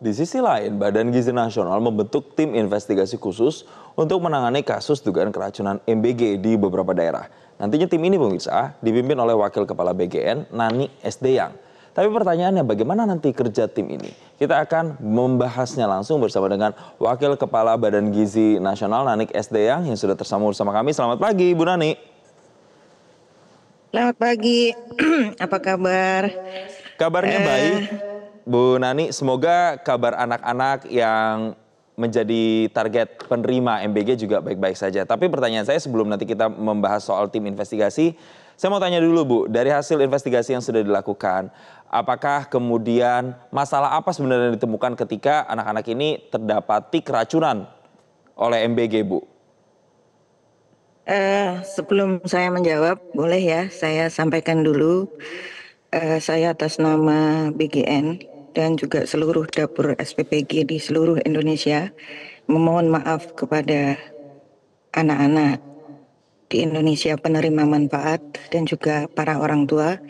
Di sisi lain, Badan Gizi Nasional membentuk tim investigasi khusus untuk menangani kasus dugaan keracunan MBG di beberapa daerah. Nantinya tim ini pemirsa dipimpin oleh Wakil Kepala BGN, Nani Sdeyang. Tapi pertanyaannya bagaimana nanti kerja tim ini? Kita akan membahasnya langsung bersama dengan Wakil Kepala Badan Gizi Nasional, Nani Sdeyang, yang sudah tersambung bersama kami. Selamat pagi, Bu Nani. Selamat pagi, apa kabar? Kabarnya baik, Bu Nani. Semoga kabar anak-anak yang menjadi target penerima MBG juga baik-baik saja. Tapi pertanyaan saya sebelum nanti kita membahas soal tim investigasi, saya mau tanya dulu Bu, dari hasil investigasi yang sudah dilakukan, apakah kemudian masalah apa sebenarnya yang ditemukan ketika anak-anak ini terdapati keracunan oleh MBG, Bu? Sebelum saya menjawab, boleh ya saya sampaikan dulu. Saya atas nama BGN dan juga seluruh dapur SPPG di seluruh Indonesia memohon maaf kepada anak-anak di Indonesia penerima manfaat dan juga para orang tua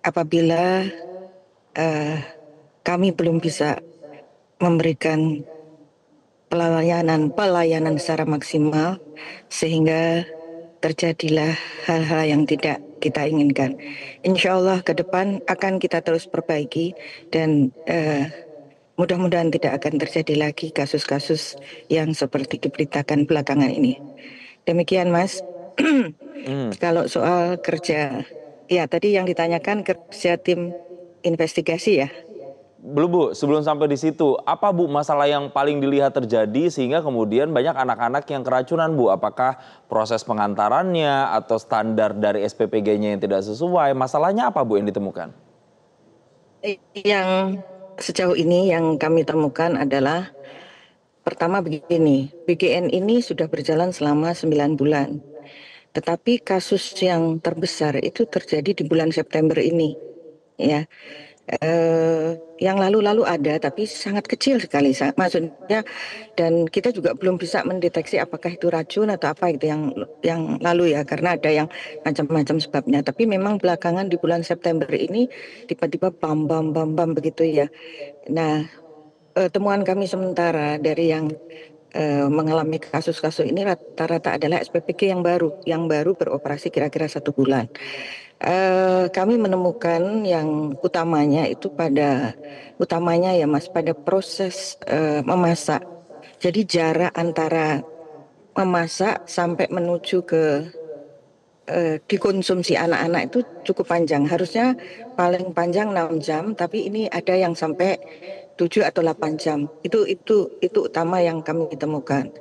apabila kami belum bisa memberikan pelayanan secara maksimal sehingga terjadilah hal-hal yang tidak kita inginkan. Insya Allah ke depan akan kita terus perbaiki dan mudah-mudahan tidak akan terjadi lagi kasus-kasus yang seperti diberitakan belakangan ini. Demikian Mas. Kalau soal kerja, ya tadi yang ditanyakan kerja tim investigasi ya. Belum Bu, sebelum sampai di situ, apa Bu masalah yang paling dilihat terjadi sehingga kemudian banyak anak-anak yang keracunan Bu? Apakah proses pengantarannya atau standar dari SPPG-nya yang tidak sesuai? Masalahnya apa Bu yang ditemukan? Yang sejauh ini yang kami temukan adalah pertama begini, BGN ini sudah berjalan selama 9 bulan. Tetapi kasus yang terbesar itu terjadi di bulan September ini. Ya. Yang lalu-lalu ada tapi sangat kecil sekali maksudnya, dan kita juga belum bisa mendeteksi apakah itu racun atau apa itu yang lalu ya, karena ada yang macam-macam sebabnya. Tapi memang belakangan di bulan September ini tiba-tiba bam begitu ya. Nah, temuan kami sementara dari yang mengalami kasus-kasus ini rata-rata adalah SPPG yang baru beroperasi kira-kira 1 bulan. Kami menemukan yang utamanya ya Mas, pada proses memasak. Jadi jarak antara memasak sampai menuju ke dikonsumsi anak-anak itu cukup panjang. Harusnya paling panjang 6 jam, tapi ini ada yang sampai 7 atau 8 jam. Itu utama yang kami temukan.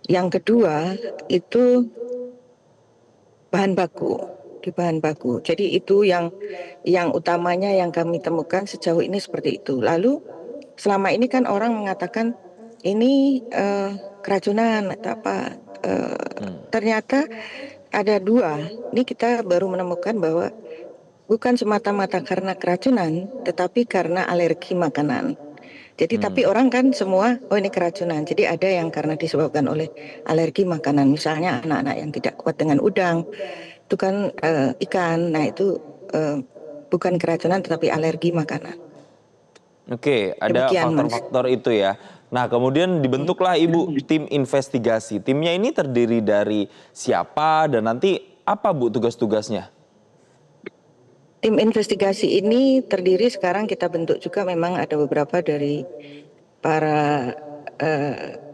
Yang kedua itu bahan baku. Jadi itu yang utamanya yang kami temukan sejauh ini seperti itu. Lalu selama ini kan orang mengatakan ini keracunan atau apa. Ternyata ada 2. Ini kita baru menemukan bahwa bukan semata-mata karena keracunan, tetapi karena alergi makanan. Jadi tapi orang kan semua, oh ini keracunan. Jadi ada yang karena disebabkan oleh alergi makanan. Misalnya anak-anak yang tidak kuat dengan udang, itu kan ikan. Nah itu bukan keracunan tetapi alergi makanan. Oke, ada faktor-faktor itu ya. Nah, kemudian dibentuklah Ibu tim investigasi. Timnya ini terdiri dari siapa dan nanti apa Bu tugas-tugasnya? Tim investigasi ini terdiri sekarang kita bentuk juga memang ada beberapa dari para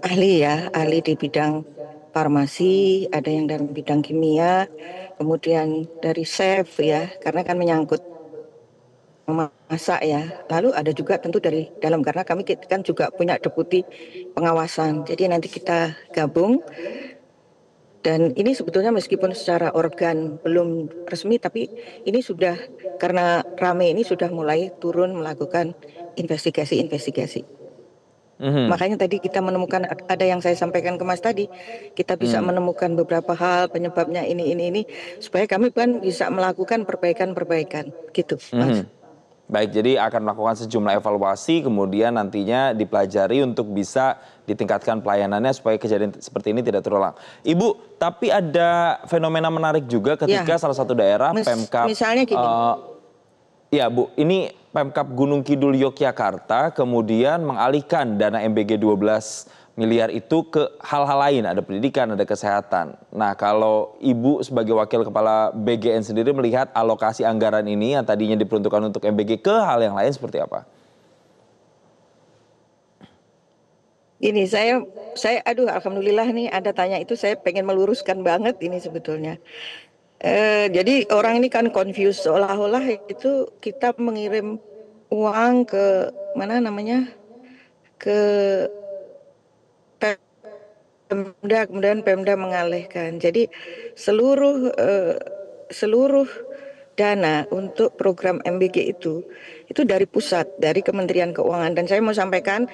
ahli di bidang farmasi, ada yang dalam bidang kimia, kemudian dari chef ya, karena kan menyangkut memasak ya. Lalu ada juga tentu dari dalam, karena kami kan juga punya deputi pengawasan. Jadi nanti kita gabung. Dan ini sebetulnya meskipun secara organ belum resmi, tapi ini sudah, karena rame ini sudah mulai turun melakukan investigasi. Makanya tadi kita menemukan, ada yang saya sampaikan ke Mas tadi, kita bisa menemukan beberapa hal penyebabnya ini, supaya kami kan bisa melakukan perbaikan gitu, Mas. Baik, jadi akan melakukan sejumlah evaluasi, kemudian nantinya dipelajari untuk bisa ditingkatkan pelayanannya supaya kejadian seperti ini tidak terulang. Ibu, tapi ada fenomena menarik juga ketika salah satu daerah Pemkab. Misalnya gini. Ya Bu, ini Pemkab Gunung Kidul Yogyakarta kemudian mengalihkan dana MBG 12 miliar itu ke hal-hal lain, ada pendidikan, ada kesehatan. Nah, kalau Ibu sebagai Wakil Kepala BGN sendiri melihat alokasi anggaran ini yang tadinya diperuntukkan untuk MBG ke hal yang lain seperti apa? Ini aduh alhamdulillah nih ada tanya itu, saya pengen meluruskan banget ini sebetulnya. Jadi orang ini kan confused seolah-olah itu kita mengirim uang ke mana namanya, ke Pemda, kemudian Pemda mengalihkan. Jadi seluruh dana untuk program MBG itu dari pusat, dari Kementerian Keuangan. Dan saya mau sampaikan,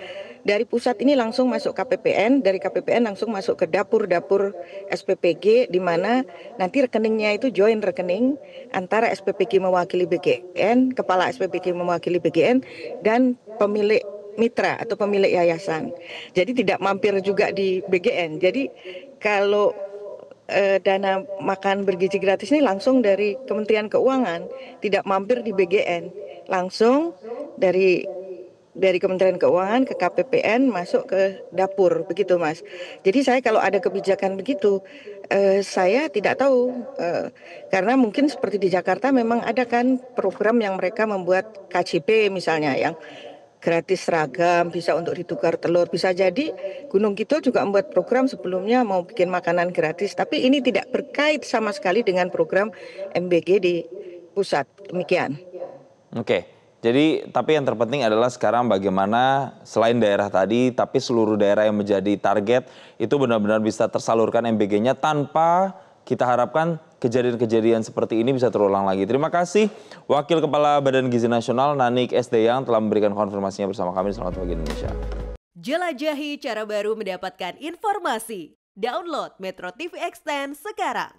dari pusat ini langsung masuk KPPN, dari KPPN langsung masuk ke dapur-dapur SPPG, di mana nanti rekeningnya itu join rekening antara SPPG mewakili BGN, kepala SPPG mewakili BGN, dan pemilik mitra atau pemilik yayasan. Jadi tidak mampir juga di BGN. Jadi kalau dana makan bergizi gratis ini langsung dari Kementerian Keuangan, tidak mampir di BGN, langsung dari Kementerian Keuangan ke KPPN masuk ke dapur, begitu Mas. Jadi saya kalau ada kebijakan begitu, saya tidak tahu, karena mungkin seperti di Jakarta memang ada kan program yang mereka membuat KJP misalnya, yang gratis seragam, bisa untuk ditukar telur. Bisa jadi Gunung Kidul juga membuat program sebelumnya mau bikin makanan gratis, tapi ini tidak berkait sama sekali dengan program MBG di pusat. Demikian. Oke, jadi tapi yang terpenting adalah sekarang bagaimana selain daerah tadi, tapi seluruh daerah yang menjadi target itu benar-benar bisa tersalurkan MBG-nya tanpa kita harapkan kejadian-kejadian seperti ini bisa terulang lagi. Terima kasih Wakil Kepala Badan Gizi Nasional Nanik S. Deyang telah memberikan konfirmasinya bersama kami. Selamat pagi Indonesia. Jelajahi cara baru mendapatkan informasi. Download Metro TV Extend sekarang.